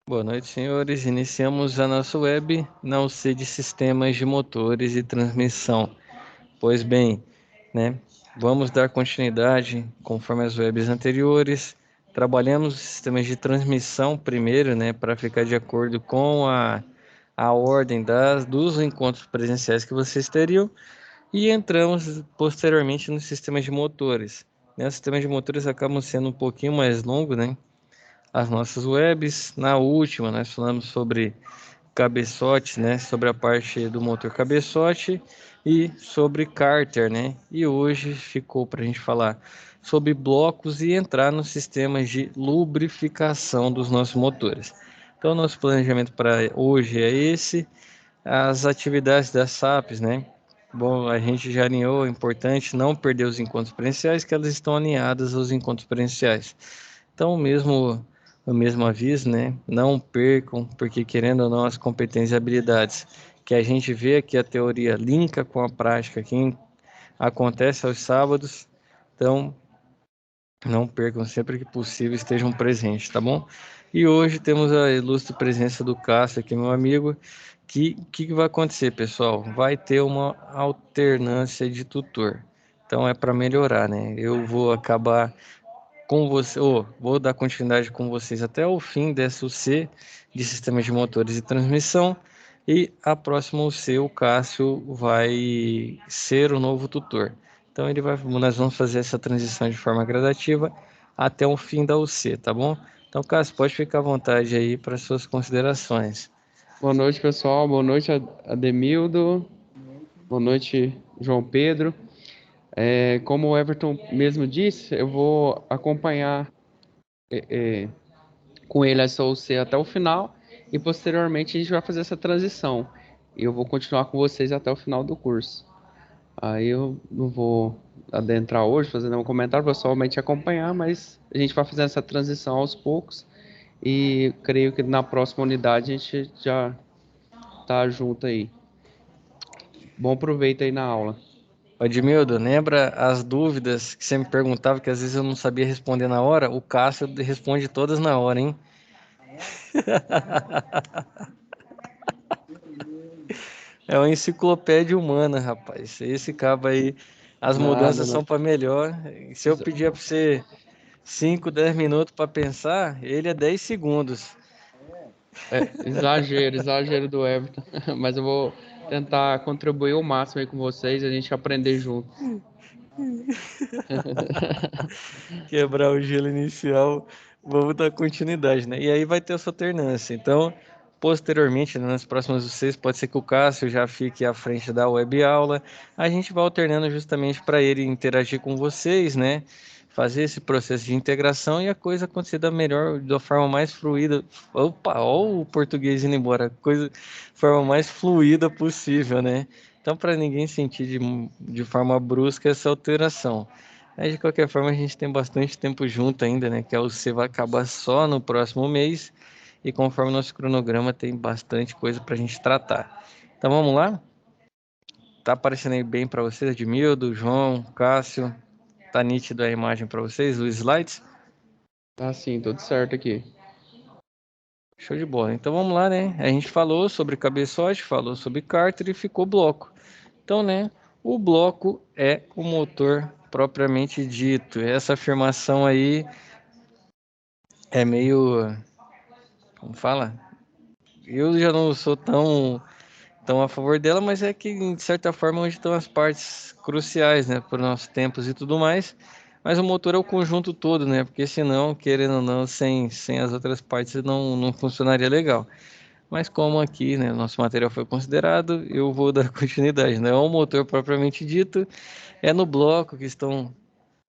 Boa noite, senhores. Iniciamos a nossa web na UC de Sistemas de Motores e Transmissão. Pois bem, né, vamos dar continuidade conforme as webs anteriores. Trabalhamos os sistemas de transmissão primeiro, né, para ficar de acordo com a ordem dos encontros presenciais que vocês teriam. E entramos posteriormente nos sistemas de motores. Os sistemas de motores acabam sendo um pouquinho mais longos, né? As nossas webs. Na última, nós falamos sobre cabeçotes, né? Sobre a parte do motor cabeçote e sobre cárter, né? E hoje ficou para a gente falar sobre blocos e entrar nos sistemas de lubrificação dos nossos motores. Então, nosso planejamento para hoje é esse. As atividades das SAPs, né? Bom, a gente já alinhou, é importante não perder os encontros presenciais, que elas estão alinhadas aos encontros presenciais. Então, o mesmo aviso, né? Não percam, porque querendo ou não, as competências e habilidades que a gente vê que a teoria linka com a prática, que acontece aos sábados. Então, não percam, sempre que possível, estejam presentes, tá bom? E hoje temos a ilustre presença do Cássio aqui, meu amigo. Que vai acontecer, pessoal? Vai ter uma alternância de tutor. Então é para melhorar, né? Eu vou acabar com você, vou dar continuidade com vocês até o fim dessa UC de sistemas de motores e transmissão. E a próxima UC, o Cássio vai ser o novo tutor. Então nós vamos fazer essa transição de forma gradativa até o fim da UC, tá bom? Então, Cássio, pode ficar à vontade aí para suas considerações. Boa noite, pessoal. Boa noite, Ademildo. Boa noite, João Pedro. Como o Everton mesmo disse, eu vou acompanhar com ele essa OC até o final e posteriormente a gente vai fazer essa transição. E eu vou continuar com vocês até o final do curso. Aí eu não vou adentrar hoje, fazendo um comentário, vou somente acompanhar, mas a gente vai fazendo essa transição aos poucos e creio que na próxima unidade a gente já tá junto aí. Bom proveito aí na aula. Edmildo, lembra as dúvidas que você me perguntava que às vezes eu não sabia responder na hora? O Cássio responde todas na hora, hein? É uma enciclopédia humana, rapaz. Esse cabo aí, as Nada, mudanças não. são para melhor. Se eu pedir para você 5, 10 minutos para pensar, ele é 10 segundos. Exagero do Everton. Mas eu vou tentar contribuir o máximo aí com vocês e a gente aprender junto. Quebrar o gelo inicial, vamos dar continuidade, né? E aí vai ter essa alternância. Então, posteriormente, né, nas próximas vocês, pode ser que o Cássio já fique à frente da web aula. A gente vai alternando justamente para ele interagir com vocês, né? Fazer esse processo de integração e a coisa acontecer da forma mais fluida. Opa, ó o português indo embora, coisa, forma mais fluida possível, né? Então, para ninguém sentir de forma brusca essa alteração. Mas de qualquer forma, a gente tem bastante tempo junto ainda, né? Que a UC vai acabar só no próximo mês. E conforme o nosso cronograma, tem bastante coisa para a gente tratar. Então vamos lá? Tá aparecendo aí bem para vocês, Edmildo, João, Cássio? Tá nítido a imagem para vocês, os slides? Tá sim, tudo certo aqui. Show de bola. Então vamos lá, né? A gente falou sobre cabeçote, falou sobre cárter e ficou bloco. Então, né? O bloco é o motor propriamente dito. Essa afirmação aí é meio, como fala? Eu já não sou tão a favor dela, mas é que, de certa forma, onde estão as partes cruciais, né, para os nossos tempos e tudo mais. Mas o motor é o conjunto todo, né? Porque senão, querendo ou não, sem as outras partes não funcionaria legal. Mas como aqui, né, nosso material foi considerado, eu vou dar continuidade, né? O motor propriamente dito é no bloco que estão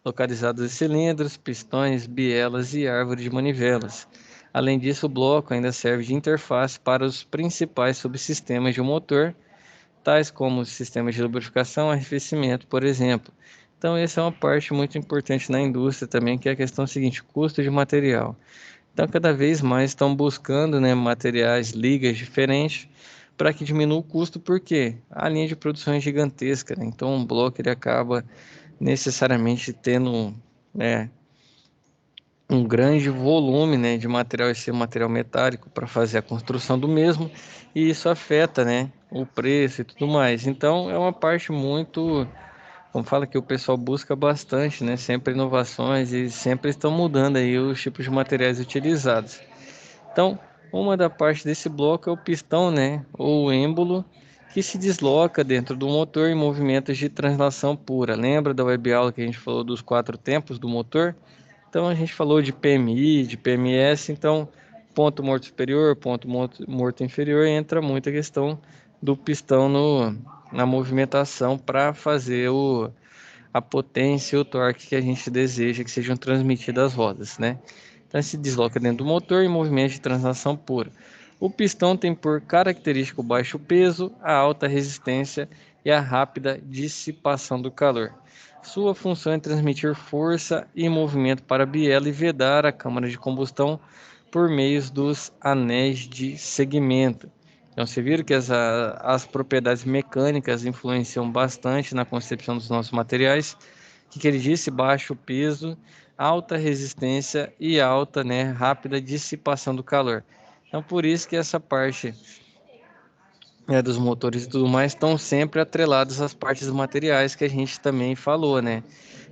localizados os cilindros, pistões, bielas e árvore de manivelas. Além disso, o bloco ainda serve de interface para os principais subsistemas de um motor, tais como os sistemas de lubrificação e arrefecimento, por exemplo. Então, essa é uma parte muito importante na indústria também, que é a questão seguinte, custo de material. Então, cada vez mais estão buscando, né, materiais, ligas diferentes, para que diminua o custo, porque a linha de produção é gigantesca, né? Então, um bloco ele acaba necessariamente tendo, né, um grande volume, né, de material, esse material metálico para fazer a construção do mesmo, e isso afeta, né, o preço e tudo mais. Então é uma parte muito, como fala, que o pessoal busca bastante, né, sempre inovações e sempre estão mudando aí os tipos de materiais utilizados. Então, uma da parte desse bloco é o pistão, né, ou o êmbolo, que se desloca dentro do motor em movimentos de translação pura. Lembra da web aula que a gente falou dos 4 tempos do motor? Então a gente falou de PMI, de PMS, então ponto morto superior, ponto morto inferior, entra muita questão do pistão na movimentação para fazer a potência e o torque que a gente deseja que sejam transmitidas às rodas, né? Então se desloca dentro do motor em movimento de translação pura. O pistão tem por característico o baixo peso, a alta resistência e a rápida dissipação do calor. Sua função é transmitir força e movimento para a biela e vedar a câmara de combustão por meio dos anéis de segmento. Então, você viram que as propriedades mecânicas influenciam bastante na concepção dos nossos materiais. O que ele disse? Baixo peso, alta resistência e alta, né, rápida dissipação do calor. Então, por isso que essa parte, né, dos motores e tudo mais estão sempre atrelados às partes dos materiais que a gente também falou, né?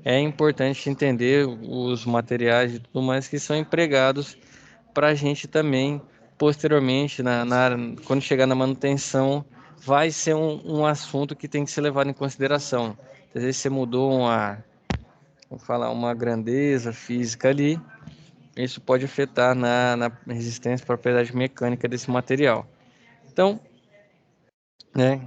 É importante entender os materiais e tudo mais que são empregados para a gente também, posteriormente, quando chegar na manutenção, vai ser um assunto que tem que ser levado em consideração. Às vezes você mudou vamos falar, uma grandeza física ali, isso pode afetar na resistência e propriedade mecânica desse material. Então, né,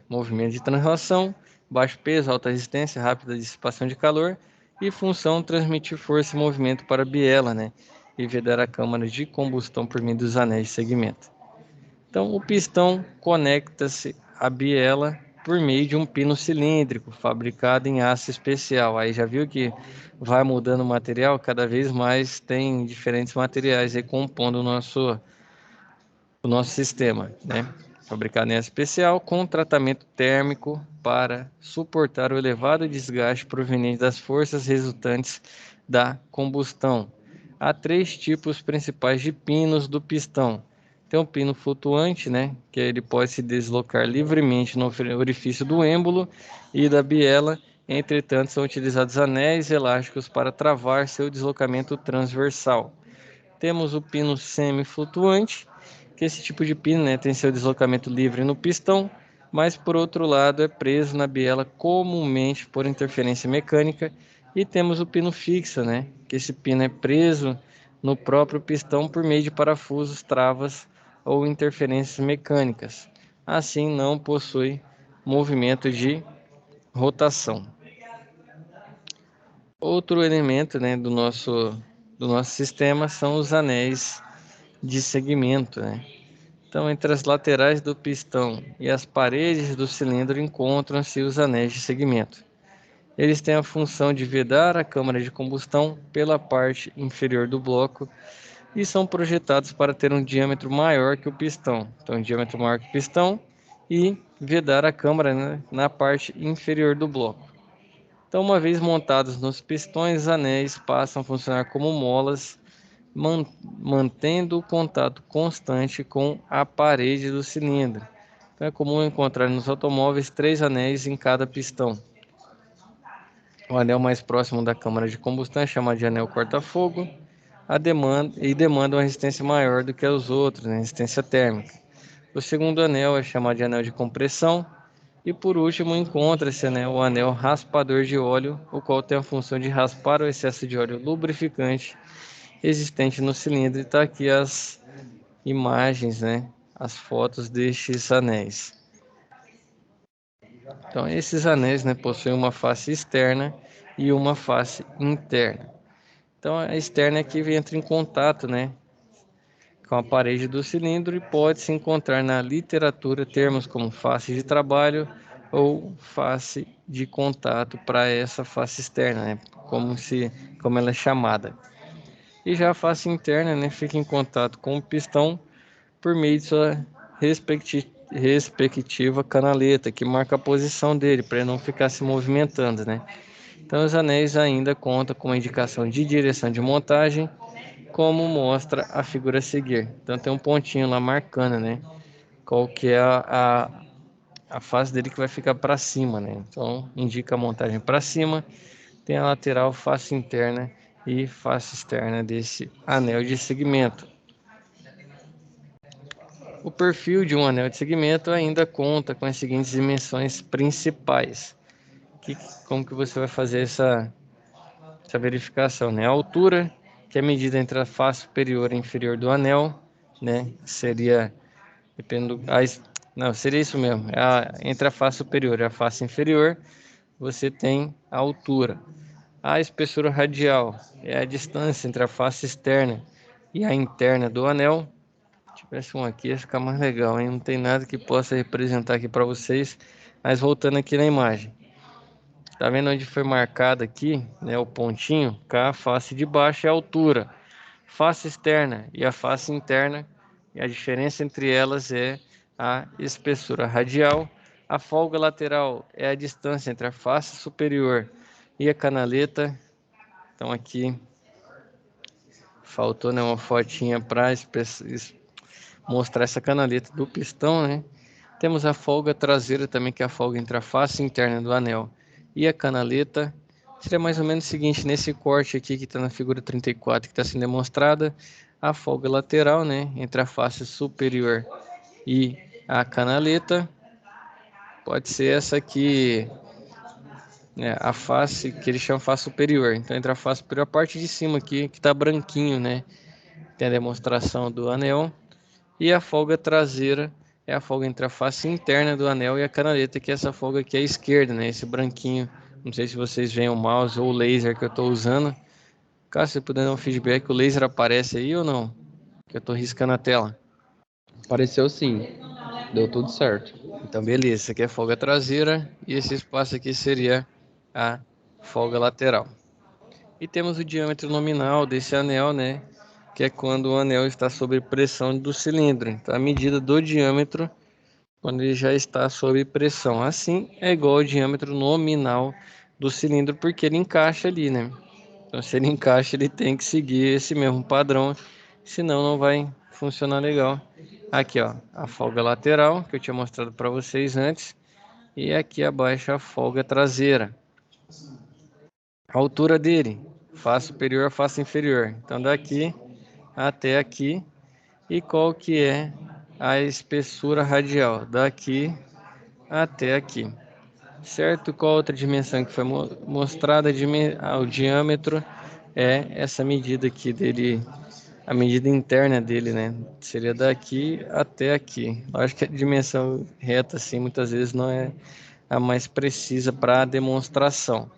movimento de translação, baixo peso, alta resistência, rápida dissipação de calor e função transmitir força e movimento para a biela, né, e vedar a câmara de combustão por meio dos anéis de segmento. Então, o pistão conecta-se à biela por meio de um pino cilíndrico fabricado em aço especial. Aí já viu que vai mudando o material, cada vez mais tem diferentes materiais aí compondo o nosso sistema, né? Fabricado em aço especial com tratamento térmico para suportar o elevado desgaste proveniente das forças resultantes da combustão. Há 3 tipos principais de pinos do pistão. Tem o pino flutuante, né, que ele pode se deslocar livremente no orifício do êmbolo e da biela. Entretanto, são utilizados anéis elásticos para travar seu deslocamento transversal. Temos o pino semi-flutuante, que esse tipo de pino, né, tem seu deslocamento livre no pistão, mas por outro lado é preso na biela comumente por interferência mecânica. E temos o pino fixo, né, que esse pino é preso no próprio pistão por meio de parafusos, travas ou interferências mecânicas. Assim não possui movimento de rotação. Outro elemento, né, do nosso sistema são os anéis de segmento, né? Então, entre as laterais do pistão e as paredes do cilindro encontram-se os anéis de segmento. Eles têm a função de vedar a câmara de combustão pela parte inferior do bloco e são projetados para ter um diâmetro maior que o pistão. Então, um diâmetro maior que o pistão e vedar a câmara, né, na parte inferior do bloco. Então, uma vez montados nos pistões, os anéis passam a funcionar como molas, mantendo o contato constante com a parede do cilindro. Então, é comum encontrar nos automóveis 3 anéis em cada pistão. O anel mais próximo da câmara de combustão é chamado de anel corta-fogo demanda uma resistência maior do que os outros, né? Resistência térmica. O segundo anel é chamado de anel de compressão. E por último, encontra-se, né, o anel raspador de óleo, o qual tem a função de raspar o excesso de óleo lubrificante existente no cilindro. E está aqui as imagens, né, as fotos destes anéis. Então, esses anéis, né, possuem uma face externa e uma face interna. Então, a externa é que entra em contato, né, com a parede do cilindro e pode-se encontrar na literatura termos como face de trabalho ou face de contato para essa face externa, né? Como ela é chamada. E já a face interna, né, fica em contato com o pistão por meio de sua respectiva canaleta, que marca a posição dele, para ele não ficar se movimentando, né? Então, os anéis ainda contam com uma indicação de direção de montagem, como mostra a figura a seguir. Então, tem um pontinho lá marcando, né? Qual que é a face dele que vai ficar para cima, né? Então, indica a montagem para cima. Tem a lateral, face interna e face externa desse anel de segmento. O perfil de um anel de segmento ainda conta com as seguintes dimensões principais. Como que você vai fazer essa verificação, né? A altura, que é a medida entre a face superior e inferior do anel, né? Seria, dependendo, não, seria isso mesmo. Entre a face superior e a face inferior, você tem a altura. A espessura radial é a distância entre a face externa e a interna do anel. Se tivesse um aqui, ia ficar mais legal, hein? Não tem nada que possa representar aqui para vocês. Mas voltando aqui na imagem. Tá vendo onde foi marcado aqui, né, o pontinho? Com a face de baixo é a altura. Face externa e a face interna, e a diferença entre elas é a espessura radial. A folga lateral é a distância entre a face superior e a canaleta. Então aqui faltou, né, uma fotinha para mostrar essa canaleta do pistão, né? Temos a folga traseira também, que é a folga entre a face interna do anel e a canaleta. Seria mais ou menos o seguinte, nesse corte aqui que está na figura 34, que está sendo demonstrada, a folga lateral, né, entre a face superior e a canaleta, pode ser essa aqui, né, a face que eles chamam face superior. Então, entre a face superior, a parte de cima aqui, que está branquinho, né, tem a demonstração do anel. E a folga traseira é a folga entre a face interna do anel e a canaleta, que é essa folga aqui à esquerda, né? Esse branquinho. Não sei se vocês veem o mouse ou o laser que eu estou usando. Caso você puder dar um feedback, o laser aparece aí ou não? Que eu estou riscando a tela. Apareceu sim, deu tudo certo. Então, beleza. Essa aqui é a folga traseira e esse espaço aqui seria a folga lateral. E temos o diâmetro nominal desse anel, né? Que é quando o anel está sob pressão do cilindro. Então, a medida do diâmetro quando ele já está sob pressão. Assim é igual ao diâmetro nominal do cilindro, porque ele encaixa ali, né? Então, se ele encaixa, ele tem que seguir esse mesmo padrão, senão não vai funcionar legal. Aqui, ó, a folga lateral, que eu tinha mostrado para vocês antes, e aqui abaixo a folga traseira. A altura dele, face superior a face inferior. Então, daqui até aqui. E qual que é a espessura radial? Daqui até aqui, certo? Qual outra dimensão que foi mostrada? O diâmetro é essa medida aqui dele, a medida interna dele, né? Seria daqui até aqui. Eu acho que a dimensão reta, assim, muitas vezes não é a mais precisa para a demonstração,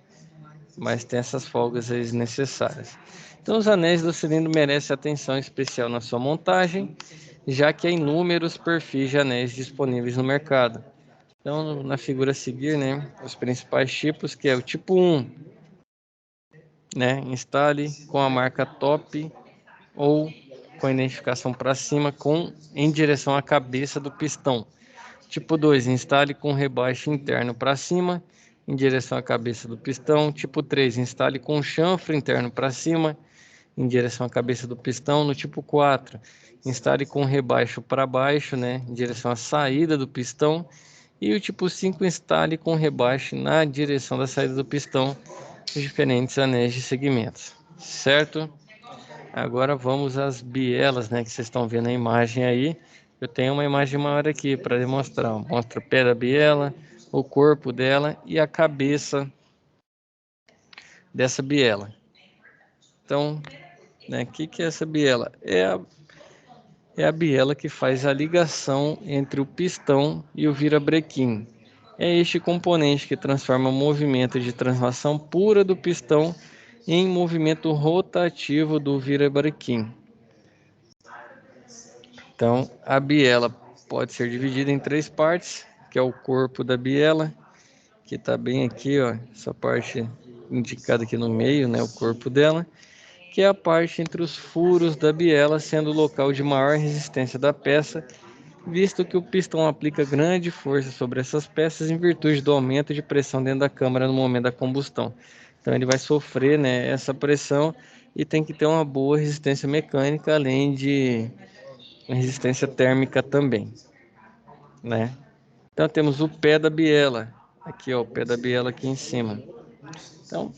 mas tem essas folgas aí necessárias. Então, os anéis do cilindro merecem atenção especial na sua montagem, já que há inúmeros perfis de anéis disponíveis no mercado. Então, na figura a seguir, né, os principais tipos, que é o tipo 1, né, instale com a marca top ou com a identificação para cima em direção à cabeça do pistão. Tipo 2, instale com rebaixo interno para cima em direção à cabeça do pistão. Tipo 3, instale com chanfre interno para cima em direção à cabeça do pistão. No tipo 4, instale com rebaixo para baixo, né, em direção à saída do pistão. E o tipo 5, instale com rebaixo na direção da saída do pistão os diferentes anéis de segmentos, certo? Agora vamos às bielas, né, que vocês estão vendo a imagem aí. Eu tenho uma imagem maior aqui para demonstrar. Mostra o pé da biela, o corpo dela e a cabeça dessa biela. Então, né, o que é essa biela? É a biela que faz a ligação entre o pistão e o virabrequim. É este componente que transforma o movimento de translação pura do pistão em movimento rotativo do virabrequim. Então, a biela pode ser dividida em 3 partes, que é o corpo da biela, que está bem aqui, ó, essa parte indicada aqui no meio, né, o corpo dela, que é a parte entre os furos da biela, sendo o local de maior resistência da peça, visto que o pistão aplica grande força sobre essas peças em virtude do aumento de pressão dentro da câmara no momento da combustão. Então ele vai sofrer, né, essa pressão e tem que ter uma boa resistência mecânica, além de resistência térmica também, né? Então temos o pé da biela, aqui ó, o pé da biela aqui em cima. Então,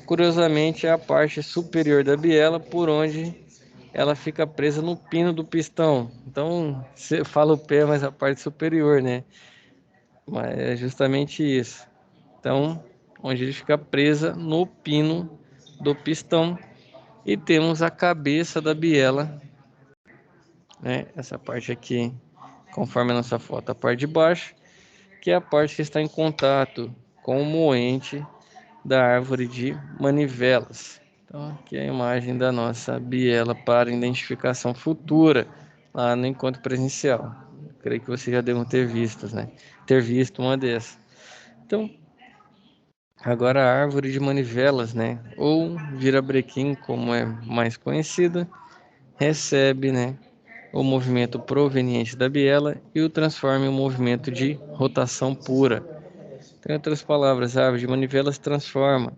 curiosamente é a parte superior da biela por onde ela fica presa no pino do pistão. Então, você fala o pé, mas a parte superior, né? Mas é justamente isso. Então, onde ele fica presa no pino do pistão. E temos a cabeça da biela, né? Essa parte aqui, conforme a nossa foto, a parte de baixo, que é a parte que está em contato com o moente da árvore de manivelas. Então, aqui é a imagem da nossa biela para identificação futura lá no encontro presencial. Creio que vocês já devem ter visto, né? Ter visto uma dessas. Então, agora a árvore de manivelas, né? Ou virabrequim, como é mais conhecida, recebe, né, o movimento proveniente da biela e o transforma em um movimento de rotação pura. Em outras palavras, a árvore de manivelas transforma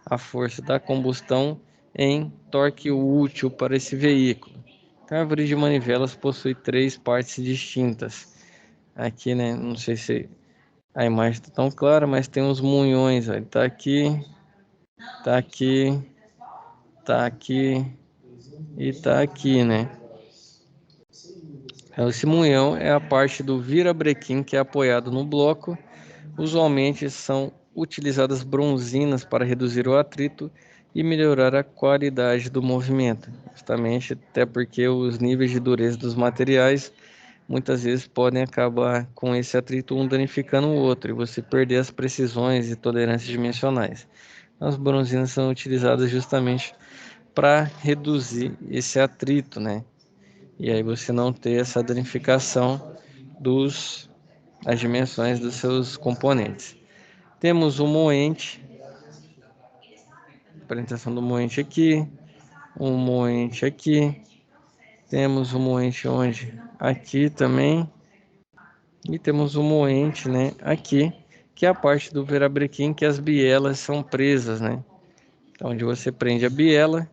a força da combustão em torque útil para esse veículo. A árvore de manivelas possui três partes distintas. Aqui, né, não sei se a imagem está tão clara, mas tem uns munhões. Ó. Ele está aqui, está aqui, está aqui e está aqui, né? Esse munhão é a parte do virabrequim que é apoiado no bloco. Usualmente são utilizadas bronzinas para reduzir o atrito e melhorar a qualidade do movimento, justamente até porque os níveis de dureza dos materiais muitas vezes podem acabar com esse atrito um danificando o outro e você perder as precisões e tolerâncias dimensionais. As bronzinas são utilizadas justamente para reduzir esse atrito, né? E aí você não ter essa danificação das dimensões dos seus componentes. Temos o moente, apresentação do moente aqui, um moente aqui, temos o moente onde? Aqui também, e temos o moente, né, aqui, que é a parte do virabrequim que as bielas são presas, né? Então, onde você prende a biela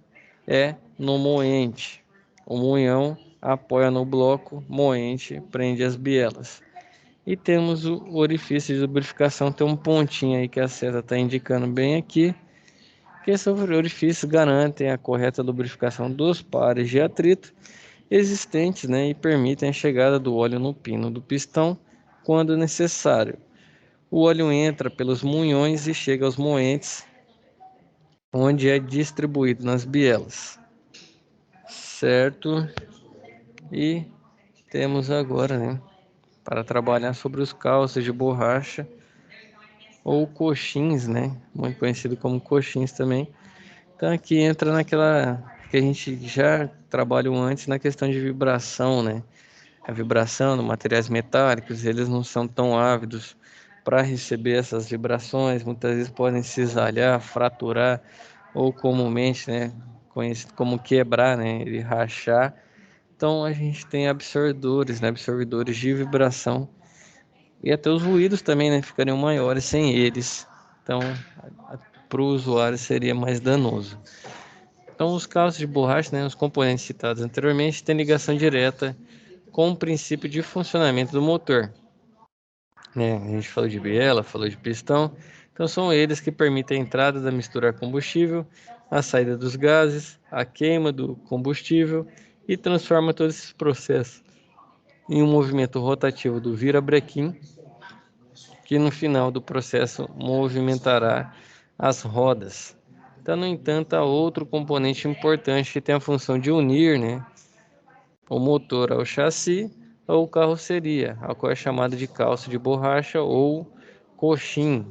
é no moente. O munhão apoia no bloco, moente prende as bielas. E temos o orifício de lubrificação, tem um pontinho aí que a seta está indicando bem aqui, que esses orifícios garantem a correta lubrificação dos pares de atrito existentes, né, e permitem a chegada do óleo no pino do pistão quando necessário. O óleo entra pelos munhões e chega aos moentes, onde é distribuído nas bielas. Certo? E temos agora, né, para trabalhar sobre os calços de borracha ou coxins, né, muito conhecido como coxins também. Então aqui entra naquela que a gente já trabalhou antes na questão de vibração, né? A vibração de materiais metálicos, eles não são tão ávidos para receber essas vibrações, muitas vezes podem cisalhar, fraturar ou comumente, né, conhecido como quebrar, né, e rachar. Então a gente tem absorvedores, né, absorvedores de vibração e até os ruídos também, né, ficariam maiores sem eles. Então, para o usuário seria mais danoso. Então, os calços de borracha, né, os componentes citados anteriormente, têm ligação direta com o princípio de funcionamento do motor. Né? A gente falou de biela, falou de pistão. Então, são eles que permitem a entrada da mistura a combustível, a saída dos gases, a queima do combustível e transforma todos esses processos em um movimento rotativo do virabrequim, que no final do processo movimentará as rodas. Então, no entanto, há outro componente importante que tem a função de unir, né, o motor ao chassi ou carroceria, a qual é chamada de calço de borracha ou coxim.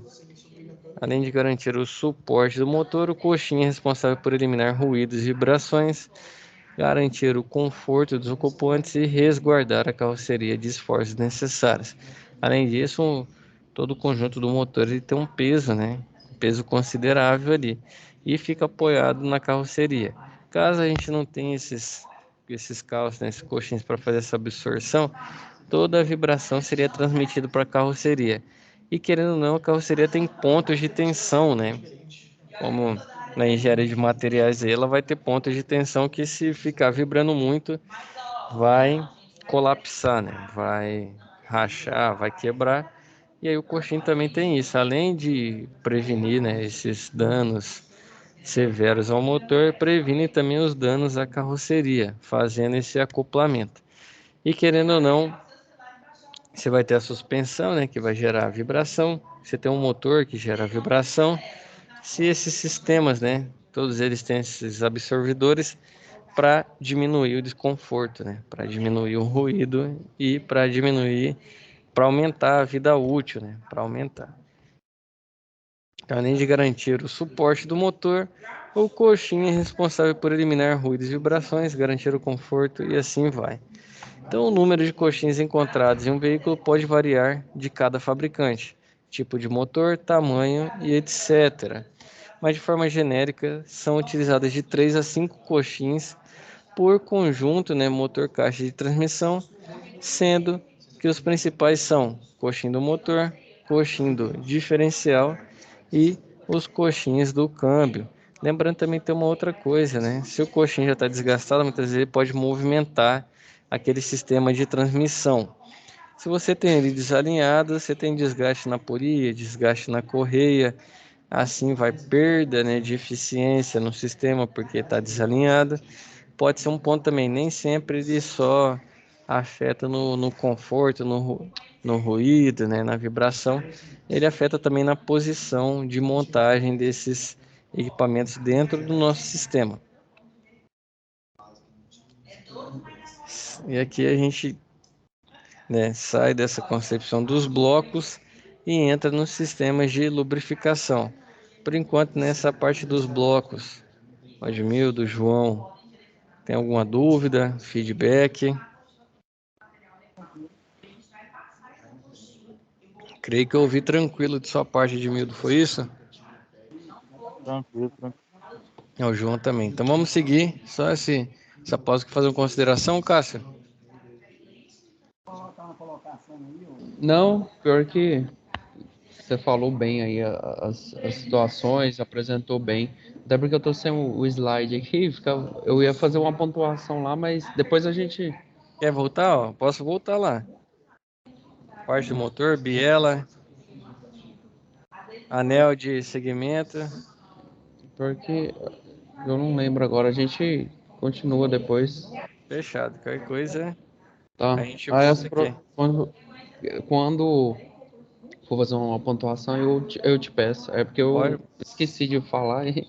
Além de garantir o suporte do motor, o coxim é responsável por eliminar ruídos e vibrações, garantir o conforto dos ocupantes e resguardar a carroceria de esforços necessários. Além disso, todo o conjunto do motor ele tem um peso, né? Um peso considerável ali e fica apoiado na carroceria. Caso a gente não tenha esses calços, né, esses coxins para fazer essa absorção, toda a vibração seria transmitida para a carroceria. E querendo ou não, a carroceria tem pontos de tensão, né? como na engenharia de materiais aí, ela vai ter pontos de tensão que se ficar vibrando muito, vai colapsar, né? Vai rachar, vai quebrar. E aí o coxim também tem isso, além de prevenir, né, esses danos severos ao motor, previne também os danos à carroceria, fazendo esse acoplamento. E querendo ou não, você vai ter a suspensão, né, que vai gerar vibração. Você tem um motor que gera vibração. Se esses sistemas, né, todos eles têm esses absorvedores para diminuir o desconforto, né, para diminuir o ruído e para diminuir, para aumentar a vida útil, né, para aumentar. Além de garantir o suporte do motor, o coxim é responsável por eliminar ruídos e vibrações, garantir o conforto e assim vai. Então, o número de coxins encontrados em um veículo pode variar de cada fabricante, tipo de motor, tamanho e etc. Mas, de forma genérica, são utilizadas de 3 a 5 coxins por conjunto, né, motor, caixa de transmissão, sendo que os principais são coxim do motor, coxim do diferencial e os coxins do câmbio. Lembrando também tem uma outra coisa, né? Se o coxim já está desgastado, muitas vezes ele pode movimentar aquele sistema de transmissão. Se você tem ele desalinhado, você tem desgaste na polia, desgaste na correia, assim vai perda, né, de eficiência no sistema porque está desalinhado. Pode ser um ponto também, nem sempre ele só afeta no conforto, no ruído, né, na vibração, ele afeta também na posição de montagem desses equipamentos dentro do nosso sistema. E aqui a gente, né, sai dessa concepção dos blocos e entra nos sistemas de lubrificação. Por enquanto, nessa parte dos blocos, o Admildo, João, tem alguma dúvida, feedback? Creio que eu ouvi tranquilo de sua parte, Edmildo, foi isso? Tranquilo, tranquilo. É o João também. Então vamos seguir. Só essa pausa que fazer uma consideração, Cássio. Não, pior que você falou bem aí as situações, apresentou bem. Até porque eu tô sem o slide aqui, eu ia fazer uma pontuação lá, mas depois a gente. Quer voltar? Ó? Posso voltar lá. Parte do motor, biela, anel de segmento. Porque eu não lembro agora, a gente continua depois, Fechado. Qualquer coisa, tá? a gente Aí volta aqui. quando for fazer uma pontuação, eu te peço. É porque eu Pode, esqueci de falar e.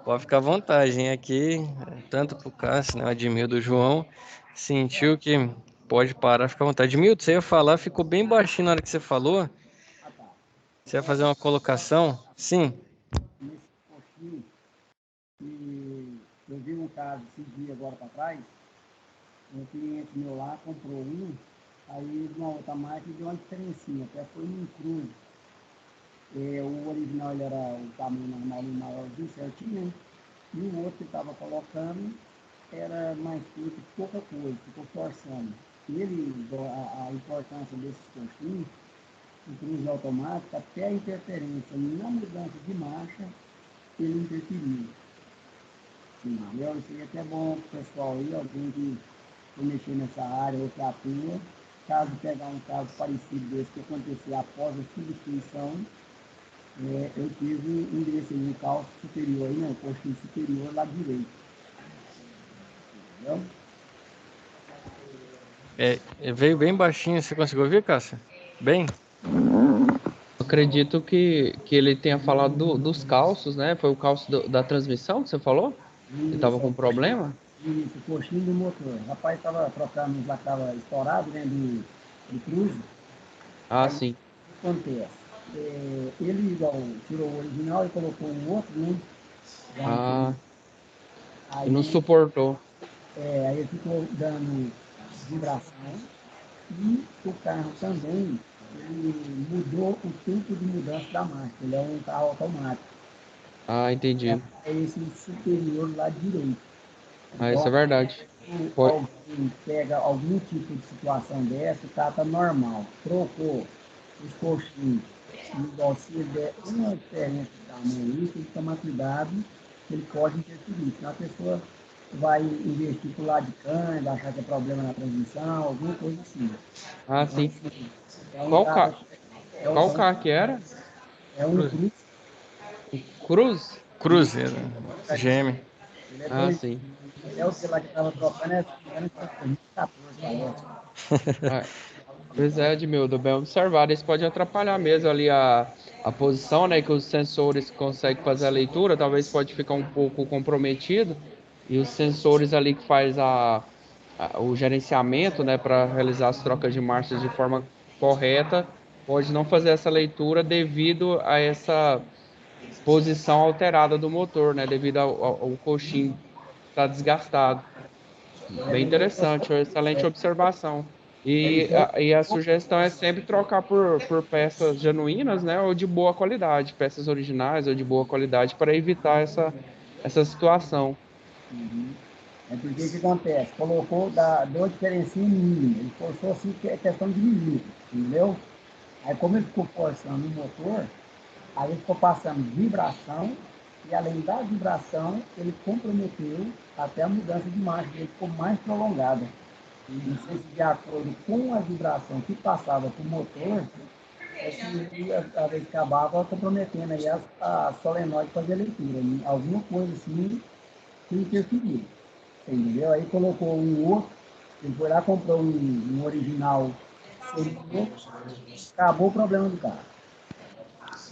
pode ficar à vontade, hein? Aqui, tanto pro Cássio, né? O Edmildo, o João, sentiu que pode parar, fica à vontade. Edmildo, você ia falar, ficou bem baixinho na hora que você falou. Você ia fazer uma colocação? Sim. Nesse coxinho, que eu vi um caso esse dia agora para trás, um cliente meu lá comprou um, aí de uma outra marca e deu uma diferencinha, até foi um cruze. O original ele era o tamanho normal, maiorzinho, certinho, né? E o outro que estava colocando era mais curto, pouca coisa, ficou forçando. Ele, a importância desses coxinhos, o cruze automático, até a interferência na mudança de marcha, ele interferiu. Entendeu? Isso aí é até bom para o pessoal aí, alguém que for mexer nessa área ou que atua, caso pegar um caso parecido desse que acontecer após a substituição, eu tive um desse no calço superior, aí, não, coxinho superior lá direito. Entendeu? Veio bem baixinho, você conseguiu ouvir, Cássio? Bem? Acredito que ele tenha falado dos calços, né? Foi o calço da transmissão que você falou? Ele tava Isso, com problema? isso, coxinho do motor. O rapaz estava trocando, já estava estourado, né, do cruze. Ah, Aí, o sim. que acontece? Ele igual, tirou o original e colocou um outro, né? Já Ah, e não aí, suportou. aí ele ficou dando vibração e o carro também ele mudou o tempo de mudança da marcha. Ele é um carro automático. Ah, entendi. É esse superior lá direito. Ah, isso Então, é verdade. se Foi. alguém pega algum tipo de situação dessa, o carro está normal. Trocou os coxinhos, igual se der uma diferença de tamanho aí, tem que tomar cuidado, que ele pode interferir. Senão a pessoa vai investir pro lado de cana, vai achar que é problema na transmissão, alguma coisa assim. Ah, Então, sim. assim, é um Qual, carro, qual carro que era? é um Cruze. Cruz, Cruz? Cruzeiro, GM. ele é Ah, dois, sim. ele é o que lá que estava trocando, é 2014, parece. Ah, pois é, Edmildo, bem observado. Isso pode atrapalhar mesmo ali a posição, né? Que os sensores conseguem fazer a leitura, talvez pode ficar um pouco comprometido. E os sensores ali que faz o gerenciamento, né, para realizar as trocas de marchas de forma correta, pode não fazer essa leitura devido a essa posição alterada do motor, né? Devido ao coxim estar desgastado. Bem interessante, uma excelente observação. E a sugestão é sempre trocar por peças genuínas, né? Ou de boa qualidade, peças originais ou de boa qualidade, para evitar essa situação. Uhum. É porque o que acontece? Deu uma diferencinha mínima, ele forçou assim que é questão de milímetros, entendeu? Aí como ele ficou forçando o motor, aí ele ficou passando vibração, e além da vibração, ele comprometeu até a mudança de marcha, ele ficou mais prolongada. E não sei se de acordo com a vibração que passava para o motor, é que ele, às vezes, acabava comprometendo aí a solenoide fazer a leitura. Né? Alguma coisa assim que interferiu. Entendeu? Aí colocou um outro, ele foi lá, comprou um original, acabou o problema do carro.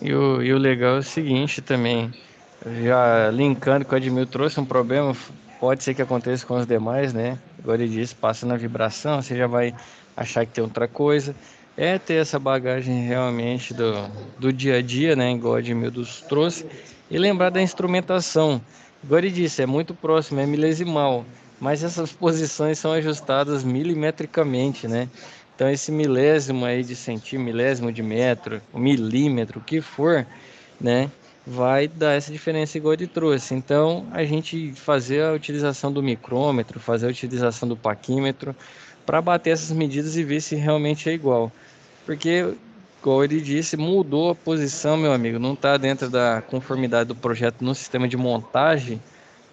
E o legal é o seguinte também, já linkando que o Admil trouxe um problema, pode ser que aconteça com os demais, né? Agora ele disse, passa na vibração, você já vai achar que tem outra coisa. É ter essa bagagem realmente do dia a dia, né? Igual o Admil trouxe. E lembrar da instrumentação. Igual ele disse, é muito próximo, é milesimal. Mas essas posições são ajustadas milimetricamente, né? Então esse milésimo aí de centímetro, milésimo de metro, milímetro, o que for, né? Vai dar essa diferença igual ele trouxe. Então a gente fazer a utilização do micrômetro, fazer a utilização do paquímetro para bater essas medidas e ver se realmente é igual. Porque, igual ele disse, mudou a posição, meu amigo, não está dentro da conformidade do projeto no sistema de montagem.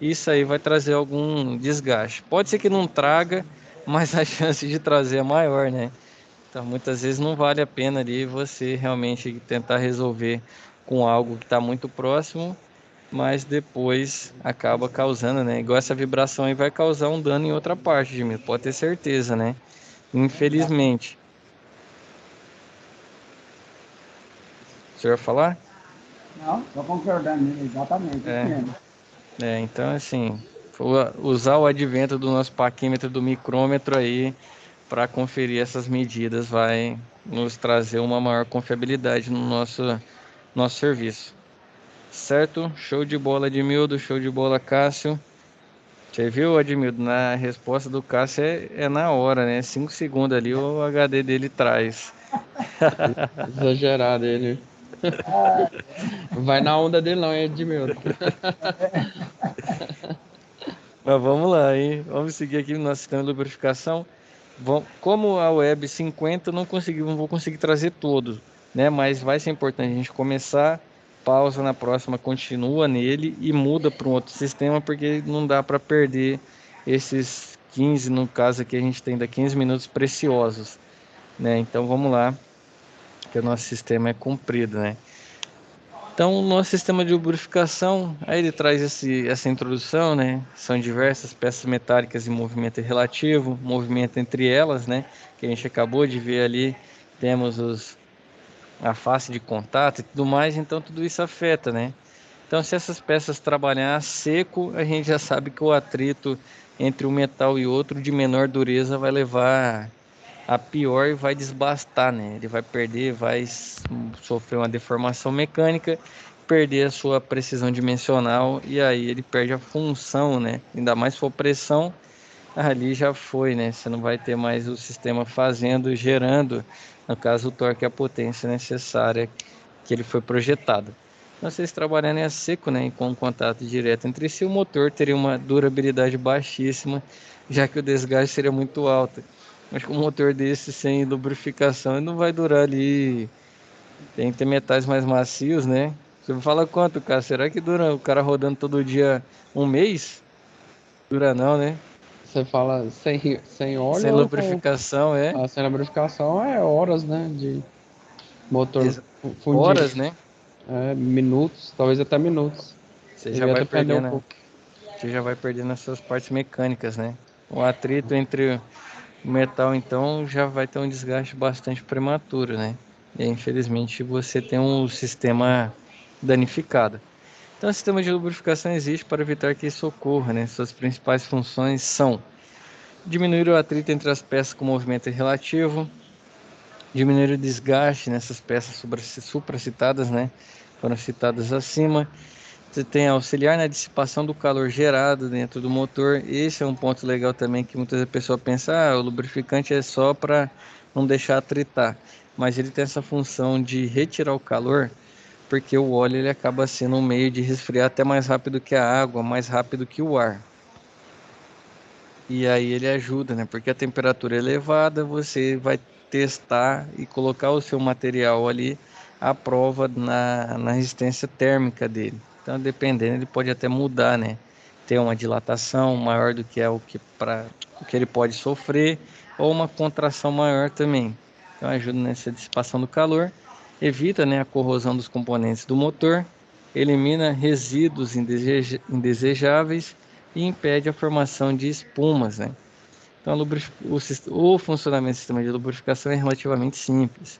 Isso aí vai trazer algum desgaste. Pode ser que não traga, mas a chance de trazer é maior, né? Então, muitas vezes não vale a pena ali você realmente tentar resolver com algo que está muito próximo, mas depois acaba causando, né? Igual essa vibração aí vai causar um dano em outra parte, Jimmy, pode ter certeza, né? Infelizmente. O senhor vai falar? Não, estou concordando, exatamente, isso É, mesmo. então assim, usar o advento do nosso paquímetro do micrômetro aí para conferir essas medidas vai nos trazer uma maior confiabilidade no nosso serviço. Certo? Show de bola, Edmildo. Show de bola, Cássio. Você viu, Edmildo? Na resposta do Cássio é na hora, né? 5 segundos ali o HD dele traz. Exagerado ele. Vai na onda dele não, é Edmildo. Mas vamos lá, hein? Vamos seguir aqui no nosso sistema de lubrificação. Como a Web 50, não vou conseguir trazer todos, né? Mas vai ser importante a gente começar, pausa na próxima, continua nele e muda para um outro sistema, porque não dá para perder esses 15, no caso aqui a gente tem ainda 15 minutos preciosos, né? Então vamos lá, que o nosso sistema é comprido, né? Então, o nosso sistema de lubrificação, aí ele traz essa introdução, né? São diversas peças metálicas em movimento relativo, movimento entre elas, né? Que a gente acabou de ver ali, temos a face de contato e tudo mais, então tudo isso afeta, né? Então, se essas peças trabalhar a seco, a gente já sabe que o atrito entre um metal e outro de menor dureza vai levar a pior e vai desbastar, né? Ele vai perder, sofrer uma deformação mecânica, perder a sua precisão dimensional e aí ele perde a função, né? Ainda mais se for pressão, ali já foi, né? Você não vai ter mais o sistema fazendo, gerando, no caso o torque, a potência necessária que ele foi projetado. Então, vocês trabalhando a seco, né, com contato direto entre si, o motor teria uma durabilidade baixíssima, já que o desgaste seria muito alto. Mas com um motor desse sem lubrificação, ele não vai durar ali Tem que ter metais mais macios, né? Você me fala quanto, cara? Será que dura o cara rodando todo dia um mês? Dura não, né? Você fala sem óleo Sem ou com lubrificação, é sem lubrificação é horas, né? De motor fundido. horas, né? É, minutos, talvez até minutos. Você já Devia vai depender um perdendo, pouco. você já vai perdendo as suas partes mecânicas, né? O atrito entre o metal, então, já vai ter um desgaste bastante prematuro, né? E infelizmente você tem um sistema danificado. Então, o sistema de lubrificação existe para evitar que isso ocorra, né? Suas principais funções são diminuir o atrito entre as peças com movimento relativo, diminuir o desgaste nessas peças supracitadas, né? Foram citadas acima. Você tem auxiliar na dissipação do calor gerado dentro do motor. Esse é um ponto legal também que muitas pessoas pensam, o lubrificante é só para não deixar atritar. Mas ele tem essa função de retirar o calor, porque o óleo ele acaba sendo um meio de resfriar até mais rápido que a água, mais rápido que o ar. E aí ele ajuda, né? Porque a temperatura é elevada, você vai testar e colocar o seu material ali à prova na resistência térmica dele. Então, dependendo, ele pode até mudar, né? Ter uma dilatação maior do que é o que ele pode sofrer, ou uma contração maior também. Então, ajuda nessa dissipação do calor, evita, né, a corrosão dos componentes do motor, elimina resíduos indesejáveis e impede a formação de espumas, né? Então, o funcionamento do sistema de lubrificação é relativamente simples.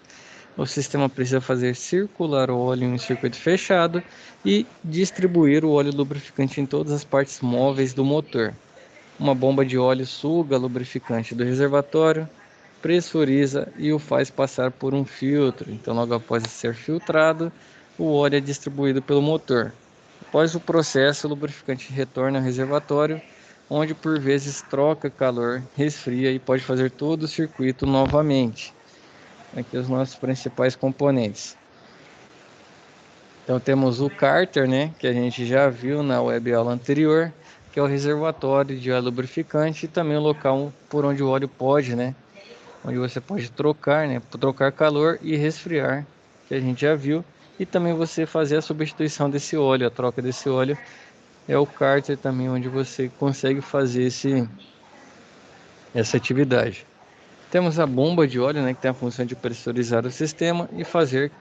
O sistema precisa fazer circular o óleo em um circuito fechado e distribuir o óleo lubrificante em todas as partes móveis do motor. Uma bomba de óleo suga o lubrificante do reservatório, pressuriza e o faz passar por um filtro. Então, logo após ser filtrado, o óleo é distribuído pelo motor. Após o processo, o lubrificante retorna ao reservatório, onde por vezes troca calor, resfria e pode fazer todo o circuito novamente. Aqui os nossos principais componentes. Então temos o cárter, né, que a gente já viu na web aula anterior, que é o reservatório de óleo lubrificante e também o local por onde o óleo pode, né, onde você pode trocar, né, trocar calor e resfriar, que a gente já viu, e também você fazer a substituição desse óleo, a troca desse óleo é o cárter também onde você consegue fazer essa atividade. Temos a bomba de óleo, né, que tem a função de pressurizar o sistema e fazer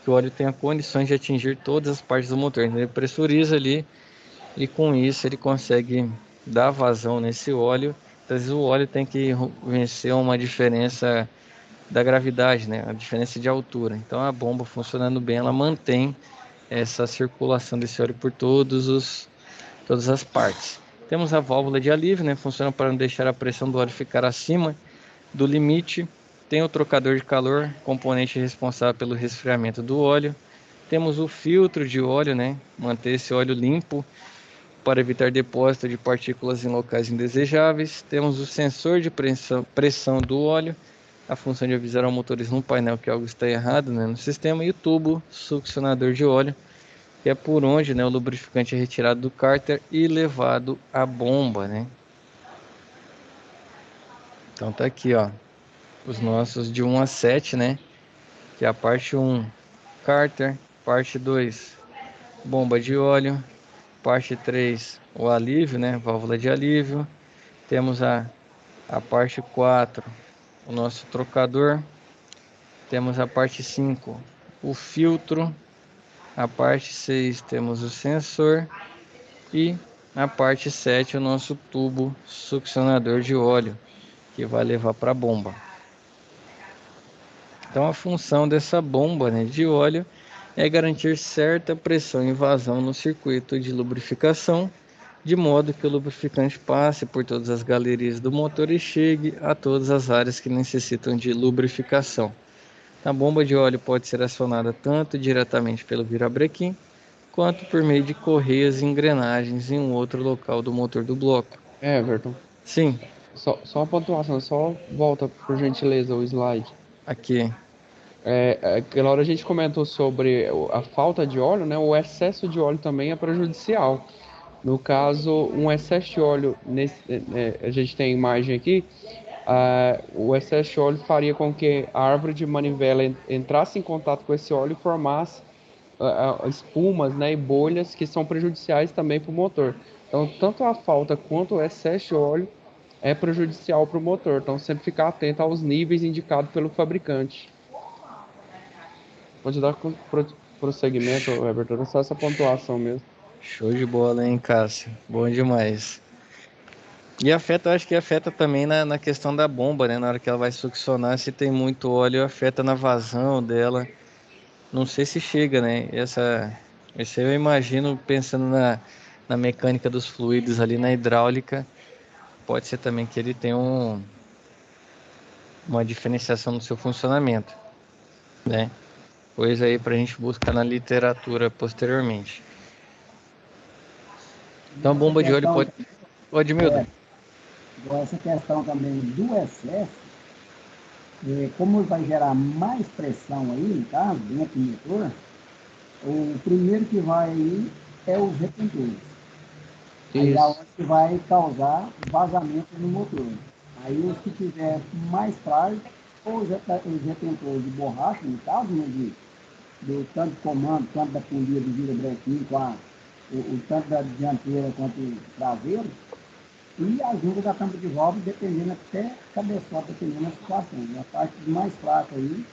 que o óleo tenha condições de atingir todas as partes do motor. Então, ele pressuriza ali e com isso ele consegue dar vazão nesse óleo. Às vezes o óleo tem que vencer uma diferença da gravidade, né, a diferença de altura. Então a bomba funcionando bem, ela mantém essa circulação desse óleo por todas as partes. Temos a válvula de alívio, né? Funciona para não deixar a pressão do óleo ficar acima do limite. Tem o trocador de calor, componente responsável pelo resfriamento do óleo. Temos o filtro de óleo, né? Manter esse óleo limpo para evitar depósito de partículas em locais indesejáveis. Temos o sensor de pressão do óleo, a função de avisar ao motorista no painel que algo está errado, né, no sistema. E o tubo succionador de óleo, que é por onde, né, o lubrificante é retirado do cárter e levado à bomba, né? Então tá aqui, ó, os nossos de 1 a 7, né? Que é a parte 1, cárter, parte 2, bomba de óleo, parte 3, o alívio, né? Válvula de alívio. Temos a parte 4, o nosso trocador. Temos a parte 5, o filtro. A parte 6, temos o sensor. E na parte 7 o nosso tubo succionador de óleo, que vai levar para a bomba. Então a função dessa bomba, né, de óleo é garantir certa pressão e vazão no circuito de lubrificação, de modo que o lubrificante passe por todas as galerias do motor e chegue a todas as áreas que necessitam de lubrificação. A bomba de óleo pode ser acionada tanto diretamente pelo virabrequim, quanto por meio de correias e engrenagens em um outro local do motor do bloco. Everton, Sim, só uma pontuação, só volta por gentileza o slide. aqui. Aquela hora a gente comentou sobre a falta de óleo, né? O excesso de óleo também é prejudicial. No caso, um excesso de óleo, a gente tem a imagem aqui, O excesso de óleo faria com que a árvore de manivela entrasse em contato com esse óleo e formasse espumas, né, e bolhas que são prejudiciais também para o motor. Então, tanto a falta quanto o excesso de óleo é prejudicial para o motor. Então, sempre ficar atento aos níveis indicados pelo fabricante. Pode dar prosseguimento, Everton, era só essa pontuação mesmo. Show de bola, hein, Cássio? Bom demais. E afeta, eu acho que afeta também na questão da bomba, né? Na hora que ela vai succionar, se tem muito óleo, afeta na vazão dela. Não sei se chega, né? Esse eu imagino pensando na mecânica dos fluidos ali na hidráulica. Pode ser também que ele tenha uma diferenciação no seu funcionamento, né? Coisa aí pra gente buscar na literatura posteriormente. Então, a Essa bomba de óleo questão, pode, Milton. essa questão também do excesso, como vai gerar mais pressão aí, no caso, dentro do motor, o primeiro que vai aí é os retentores. Aí é onde que vai causar vazamento no motor. Aí os que tiver mais frágil, ou os retentores de borracha, no caso, né, do tanto de comando, tanto da polia do virabrequim, com o tanto da dianteira quanto o traseiro, e a ajuda da tampa de válvula, dependendo até cabeçote, dependendo da situação. E a parte mais fraca aí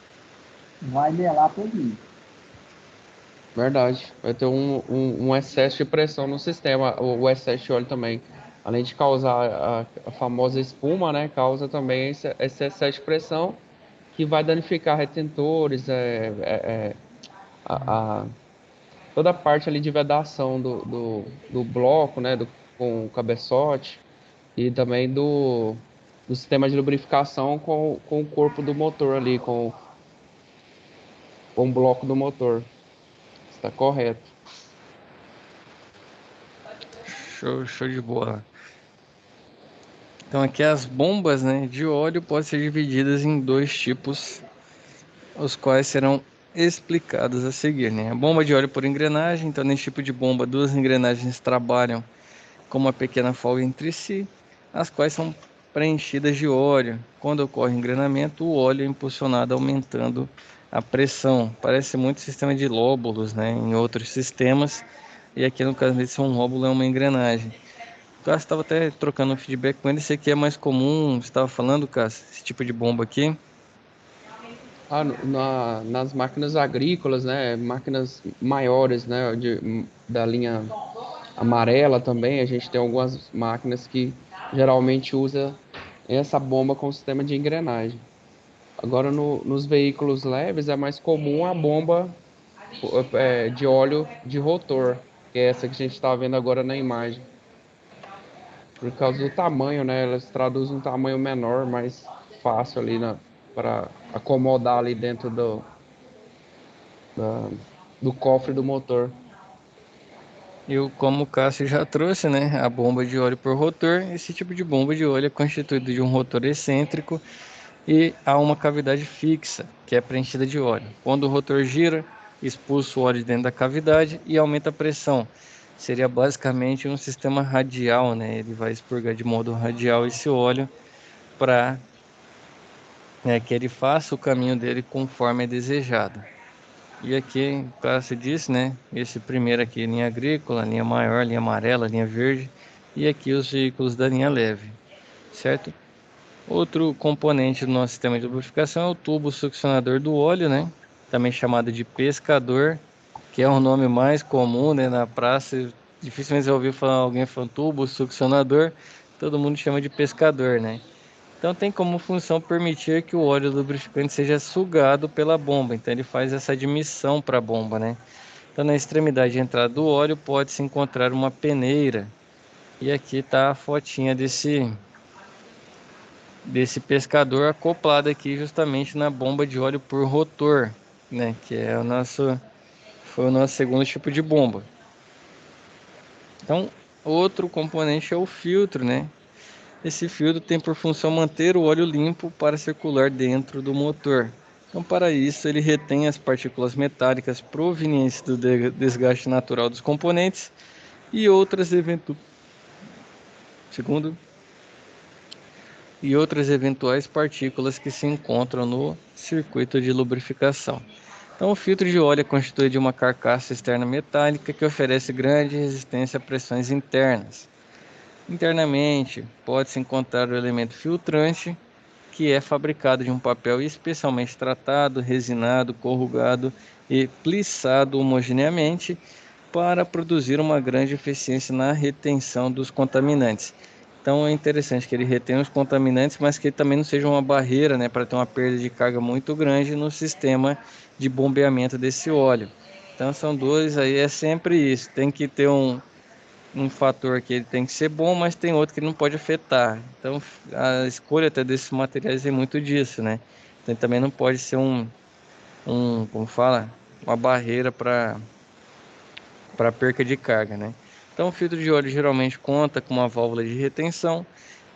vai melar todinho. Verdade. Vai ter um excesso de pressão no sistema, o excesso de óleo também. Além de causar a famosa espuma, né? Causa também esse excesso de pressão que vai danificar retentores, a, toda a parte ali de vedação do bloco, né? Com o cabeçote e também do sistema de lubrificação com o corpo do motor ali, com o bloco do motor. Está correto. Show de bola. Então aqui as bombas, né, de óleo podem ser divididas em dois tipos, os quais serão explicados a seguir, né? A bomba de óleo por engrenagem, então nesse tipo de bomba, duas engrenagens trabalham com uma pequena folga entre si, as quais são preenchidas de óleo. Quando ocorre engrenamento, o óleo é impulsionado aumentando a pressão. Parece muito sistema de lóbulos, né, em outros sistemas, e aqui no caso desse um lóbulo é uma engrenagem. O Cássio estava até trocando um feedback com ele. Esse aqui é mais comum, você estava falando, Cássio, esse tipo de bomba aqui. Nas máquinas agrícolas, né? Máquinas maiores, né? Da linha amarela também, a gente tem algumas máquinas que geralmente usa essa bomba com sistema de engrenagem. Agora, nos veículos leves é mais comum a bomba de óleo de rotor, que é essa que a gente está vendo agora na imagem. Por causa do tamanho, né? Elas traduzem um tamanho menor, mais fácil ali para acomodar ali dentro do cofre do motor. E como o Cássio já trouxe, né, a bomba de óleo por rotor, esse tipo de bomba de óleo é constituído de um rotor excêntrico e há uma cavidade fixa, que é preenchida de óleo. Quando o rotor gira, expulsa o óleo dentro da cavidade e aumenta a pressão. Seria basicamente um sistema radial, né? Ele vai expurgar de modo radial esse óleo para que ele faça o caminho dele conforme é desejado. E aqui, o Cássio disse, né? Esse primeiro aqui, linha agrícola, linha maior, linha amarela, linha verde. E aqui os veículos da linha leve, certo? Outro componente do nosso sistema de lubrificação é o tubo succionador do óleo, né? Também chamado de pescador, que é o nome mais comum, né, na praça. Dificilmente você ouviu falar alguém falando tubo succionador, todo mundo chama de pescador, né? Então tem como função permitir que o óleo lubrificante seja sugado pela bomba. Então ele faz essa admissão para a bomba, né? Então na extremidade de entrada do óleo pode-se encontrar uma peneira. E aqui está a fotinha desse pescador acoplado aqui justamente na bomba de óleo por rotor, né? Que é foi o nosso segundo tipo de bomba. Então outro componente é o filtro, né? Esse filtro tem por função manter o óleo limpo para circular dentro do motor. Então, para isso, ele retém as partículas metálicas provenientes do desgaste natural dos componentes e outras eventuais. Segundo, e outras eventuais partículas que se encontram no circuito de lubrificação. Então, o filtro de óleo é constituído de uma carcaça externa metálica que oferece grande resistência a pressões internas. Internamente, pode-se encontrar o elemento filtrante, que é fabricado de um papel especialmente tratado, resinado, corrugado e plissado homogeneamente para produzir uma grande eficiência na retenção dos contaminantes. Então é interessante que ele retenha os contaminantes, mas que ele também não seja uma barreira, né, para ter uma perda de carga muito grande no sistema de bombeamento desse óleo. Então são dois aí, é sempre isso, tem que ter um fator que ele tem que ser bom, mas tem outro que não pode afetar. Então a escolha até desses materiais é muito disso, né? Então também não pode ser como fala, uma barreira para perca de carga, né? Então o filtro de óleo geralmente conta com uma válvula de retenção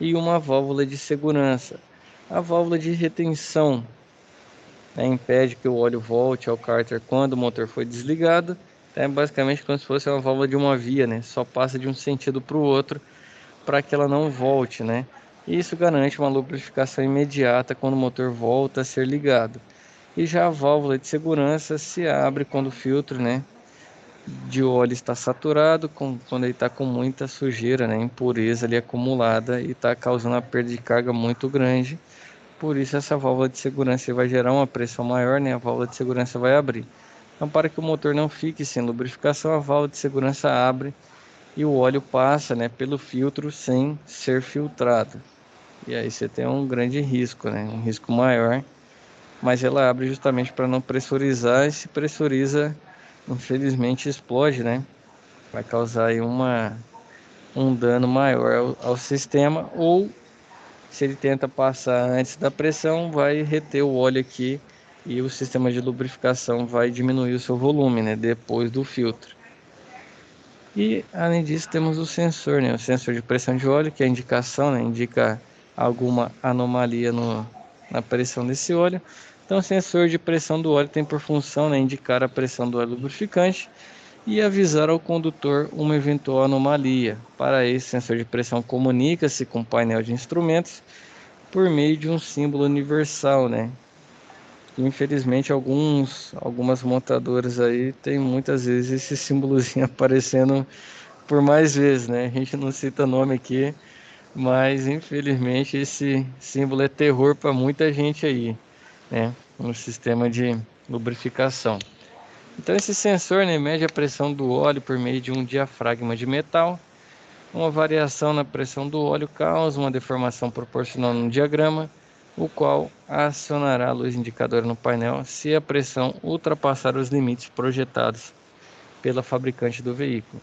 e uma válvula de segurança. A válvula de retenção, né, impede que o óleo volte ao cárter quando o motor foi desligado. É basicamente como se fosse uma válvula de uma via, né? Só passa de um sentido para o outro para que ela não volte, né? E isso garante uma lubrificação imediata quando o motor volta a ser ligado. E já a válvula de segurança se abre quando o filtro, né, de óleo está saturado, quando ele está com muita sujeira, né, impureza ali acumulada e está causando uma perda de carga muito grande. Por isso essa válvula de segurança vai gerar uma pressão maior, né? A válvula de segurança vai abrir. Então, para que o motor não fique sem lubrificação, a válvula de segurança abre e o óleo passa, né, pelo filtro sem ser filtrado. E aí você tem um grande risco, né? Um risco maior, mas ela abre justamente para não pressurizar, e se pressuriza, infelizmente explode, né? Vai causar aí um dano maior ao sistema, ou se ele tenta passar antes da pressão, vai reter o óleo aqui e o sistema de lubrificação vai diminuir o seu volume, né, depois do filtro. E além disso temos o sensor, né, o sensor de pressão de óleo, que é a indicação, né, indica alguma anomalia na pressão desse óleo. Então o sensor de pressão do óleo tem por função, né, indicar a pressão do óleo lubrificante e avisar ao condutor uma eventual anomalia. Para isso, o sensor de pressão comunica-se com o painel de instrumentos por meio de um símbolo universal, né? Infelizmente, algumas montadoras aí tem muitas vezes esse símbolozinho aparecendo por mais vezes, né? A gente não cita nome aqui, mas infelizmente esse símbolo é terror para muita gente aí, né? No sistema de lubrificação. Então esse sensor, né, mede a pressão do óleo por meio de um diafragma de metal. Uma variação na pressão do óleo causa uma deformação proporcional no diagrama, o qual acionará a luz indicadora no painel se a pressão ultrapassar os limites projetados pela fabricante do veículo.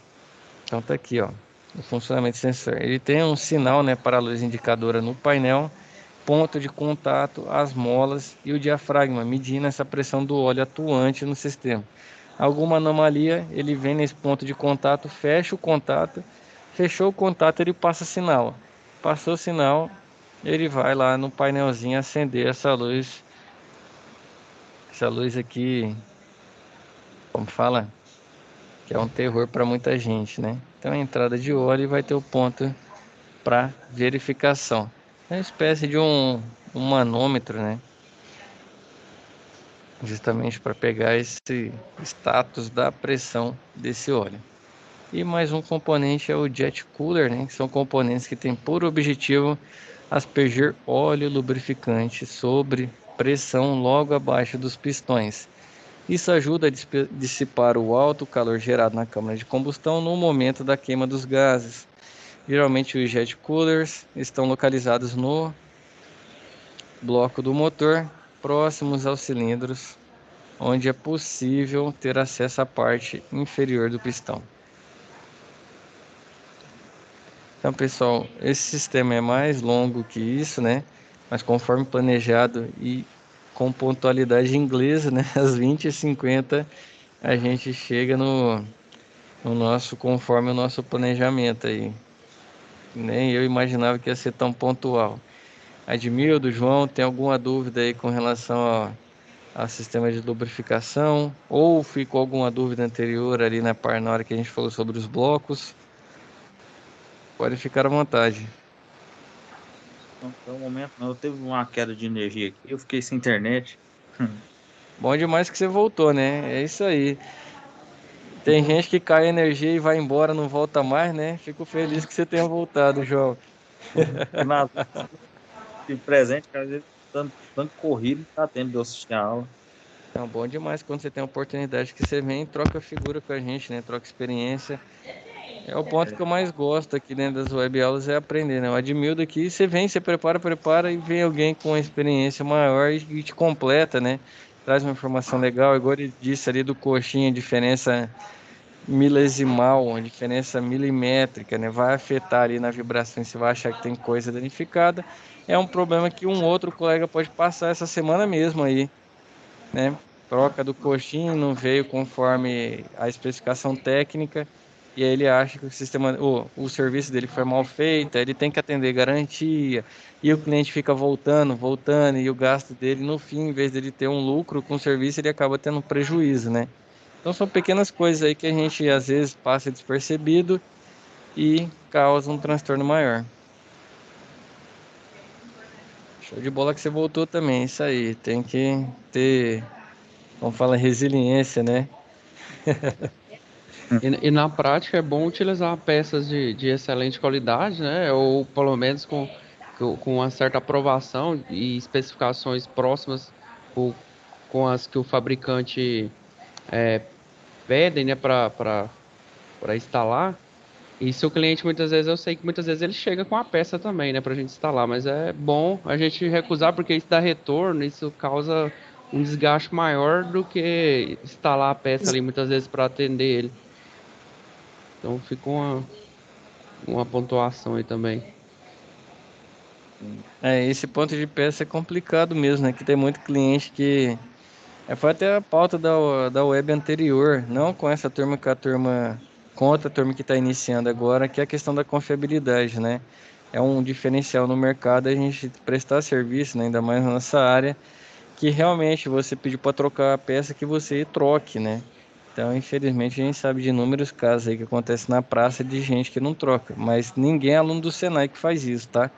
Então tá aqui, ó, o funcionamento do sensor. Ele tem um sinal, né, para a luz indicadora no painel, ponto de contato, as molas e o diafragma, medindo essa pressão do óleo atuante no sistema. Alguma anomalia, ele vem nesse ponto de contato, fecha o contato, fechou o contato, ele passa sinal. Passou o sinal, ele vai lá no painelzinho acender essa luz. Essa luz aqui, como fala, que é um terror para muita gente, né? Então a entrada de óleo e vai ter o ponto para verificação. É uma espécie de um manômetro, né? Justamente para pegar esse status da pressão desse óleo. E mais um componente é o jet cooler, né? Que são componentes que têm por objetivo aspergir óleo lubrificante sobre pressão logo abaixo dos pistões. Isso ajuda a dissipar o alto calor gerado na câmara de combustão no momento da queima dos gases. Geralmente os jet coolers estão localizados no bloco do motor, próximos aos cilindros, onde é possível ter acesso à parte inferior do pistão. Então, pessoal, esse sistema é mais longo que isso, né? Mas conforme planejado e com pontualidade inglesa, né? Às 20h50 a gente chega conforme o nosso planejamento aí. Nem eu imaginava que ia ser tão pontual. Admildo, João, tem alguma dúvida aí com relação ao sistema de lubrificação? Ou ficou alguma dúvida anterior ali na hora que a gente falou sobre os blocos? Pode ficar à vontade. não, até o momento não. Eu teve uma queda de energia aqui, eu fiquei sem internet. Bom demais que você voltou, né? É isso aí. Tem gente que cai a energia e vai embora, não volta mais, né? Fico feliz que você tenha voltado, João. E nas de presente, cara, às vezes, tanto corrido, não dá tempo de eu assistir a aula. É bom demais quando você tem a oportunidade que você vem e troca figura com a gente, né? Troca experiência. É o ponto que eu mais gosto aqui dentro das web aulas é aprender, né? O Admildo aqui, você vem, você prepara e vem alguém com uma experiência maior e te completa, né? Traz uma informação legal, igual ele disse ali do coxinha, a diferença milesimal, uma diferença milimétrica, né? Vai afetar ali na vibração, você vai achar que tem coisa danificada. É um problema que um outro colega pode passar essa semana mesmo aí, né? Troca do coxinho não veio conforme a especificação técnica e aí ele acha que o sistema, o serviço dele foi mal feito, aí ele tem que atender garantia e o cliente fica voltando e o gasto dele no fim, em vez dele ter um lucro com o serviço, ele acaba tendo um prejuízo, né? Então são pequenas coisas aí que a gente às vezes passa despercebido e causa um transtorno maior. Show de bola que você voltou também, isso aí. Tem que ter, como fala, resiliência, né? E na prática é bom utilizar peças de excelente qualidade, né? Ou pelo menos com uma certa aprovação e especificações próximas com, com as que o fabricante pedem, né, para instalar. E se o cliente muitas vezes, eu sei que muitas vezes ele chega com a peça também, né, para a gente instalar, mas é bom a gente recusar porque isso dá retorno, isso causa um desgaste maior do que instalar a peça ali muitas vezes para atender ele. Então fica uma pontuação aí também. Esse ponto de peça é complicado mesmo, né? Que tem muito cliente que. Foi até a pauta da web anterior, não com essa turma, com a turma, com outra turma que está iniciando agora, que é a questão da confiabilidade, né? É um diferencial no mercado a gente prestar serviço, né? Ainda mais na nossa área, que realmente você pediu para trocar a peça que você troque, né? Então, infelizmente, a gente sabe de inúmeros casos aí que acontece na praça de gente que não troca, mas ninguém é aluno do Senai que faz isso, tá?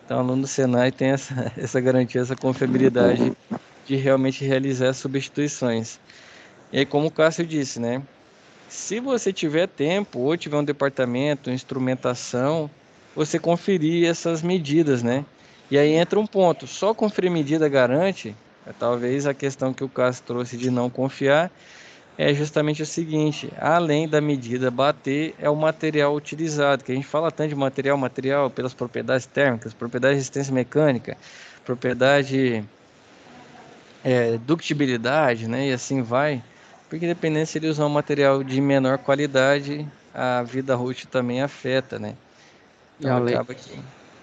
Então, o aluno do Senai tem essa, essa garantia, essa confiabilidade de realmente realizar as substituições. E aí, como o Cássio disse, né? Se você tiver tempo ou tiver um departamento, instrumentação, você conferir essas medidas, né? E aí entra um ponto, só conferir medida garante, talvez a questão que o Cássio trouxe de não confiar, é justamente o seguinte, além da medida bater, é o material utilizado, que a gente fala tanto de material pelas propriedades térmicas, propriedade de resistência mecânica, propriedade, ductibilidade, né? E assim vai, porque dependendo se ele usar um material de menor qualidade, a vida útil também afeta, né? E Então além, acaba que...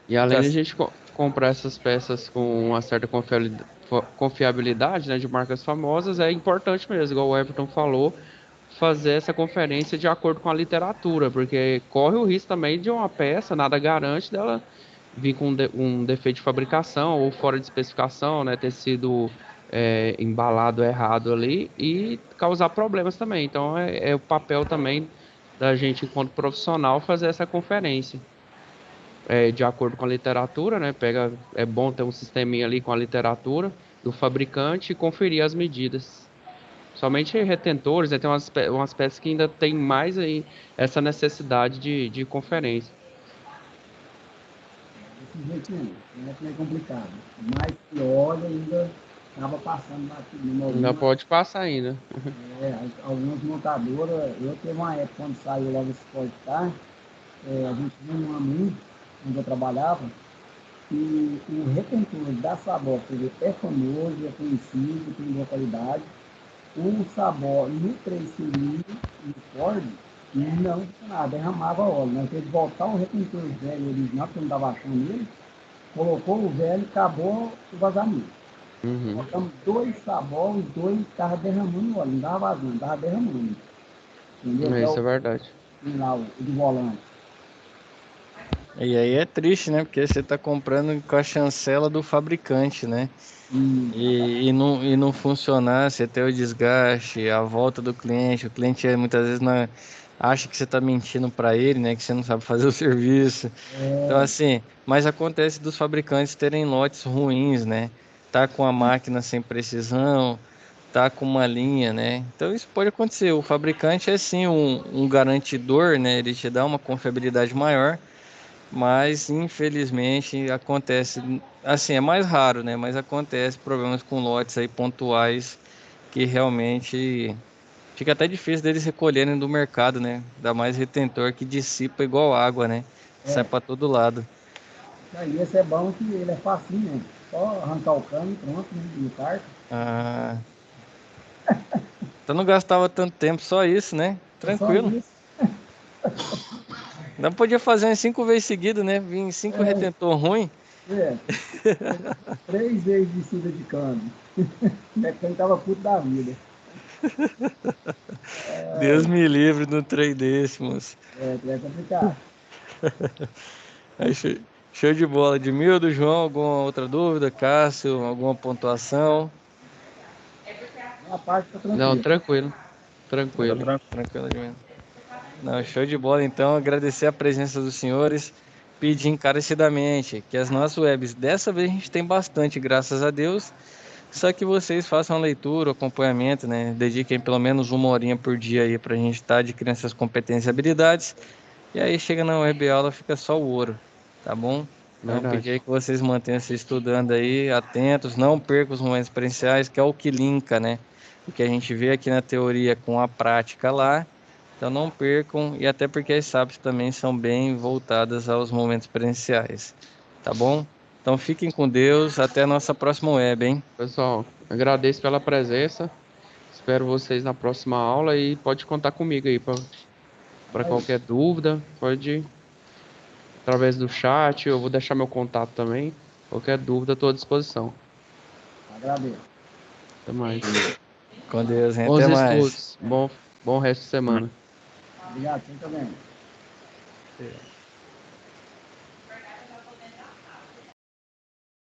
e além de a gente comprar essas peças com uma certa confiabilidade, né, de marcas famosas, é importante mesmo, igual o Everton falou, fazer essa conferência de acordo com a literatura, porque corre o risco também de uma peça, nada garante dela vir com um defeito de fabricação ou fora de especificação, né, ter sido embalado errado ali e causar problemas também. Então é o papel também da gente, enquanto profissional, fazer essa conferência. De acordo com a literatura, né? É bom ter um sisteminha ali com a literatura do fabricante e conferir as medidas. Somente retentores, né? Tem umas peças que ainda tem mais aí essa necessidade de conferência. Desse jeitinho, é meio complicado. Mas que olha ainda acaba passando batendo Ainda algumas, pode passar ainda. algumas montadoras. Eu teve uma época quando saiu logo esse código car, a gente viu numa MIM, onde eu trabalhava, e o retentor da Sabor, que é famoso, é conhecido, tem boa qualidade. O Sabor no 3 cilindros, no Ford, não funcionava, derramava óleo. Nós teve que voltar o retentor velho original, porque não estava achando ele, colocou o velho e acabou o vazamento. Uhum. Colocamos 2 Sabor, os dois estavam derramando óleo, não estava vazando, estava derramando. Entendeu? Que é Isso o é verdade. lá, o de volante. E aí é triste, né? Porque você está comprando com a chancela do fabricante, né? E não funcionar, você ter o desgaste, a volta do cliente. O cliente muitas vezes acha que você está mentindo para ele, né? Que você não sabe fazer o serviço. Então, assim, mas acontece dos fabricantes terem lotes ruins, né? Tá com a máquina sem precisão, tá com uma linha, né? Então isso pode acontecer. O fabricante é sim um garantidor, né? Ele te dá uma confiabilidade maior, mas infelizmente acontece, assim, é mais raro, né? Mas acontece problemas com lotes aí pontuais que realmente fica até difícil deles recolherem do mercado, né? Dá mais retentor que dissipa igual água, né? Sai É, para todo lado. aí esse é bom que ele é facinho, né? Só arrancar o cano e pronto, né? No carro. Ah, então não gastava tanto tempo, só isso, né? É só Tranquilo. isso. Não podia fazer umas 5 vezes seguidas, né? Vim 5 retentor ruim. É, 3 vezes descida de cano. O mecânico tava puto da vida. Deus me livre de um trem desse, moço. É complicado. Aí, show de bola. Edmildo, João, alguma outra dúvida? Cássio, alguma pontuação? A parte tá Não, tranquila. tranquilo. Tá Tranquilo. tranquilo. Tranquilo, Edmildo. Não, show de bola. Então, agradecer a presença dos senhores. Pedir encarecidamente que as nossas webs, dessa vez a gente tem bastante, graças a Deus. Só que vocês façam a leitura, o acompanhamento, né? Dediquem pelo menos uma horinha por dia aí pra gente estar adquirindo essas competências e habilidades. E aí chega na web aula, fica só o ouro, tá bom? Então, pedir aí Verdade. que vocês mantenham se estudando aí, atentos, não percam os momentos experienciais, que é o que linka, né? O que a gente vê aqui na teoria com a prática lá. Então, não percam, e até porque as SAPs também são bem voltadas aos momentos experienciais, tá bom? Então, fiquem com Deus, até a nossa próxima web, hein? Pessoal, agradeço pela presença. Espero vocês na próxima aula e pode contar comigo aí para Aí, qualquer dúvida. Pode através do chat, eu vou deixar meu contato também. Qualquer dúvida, estou à disposição. agradeço. Até mais. Com Deus, hein? Bons Até mais. estudos. Bom resto de semana. Obrigado, você também.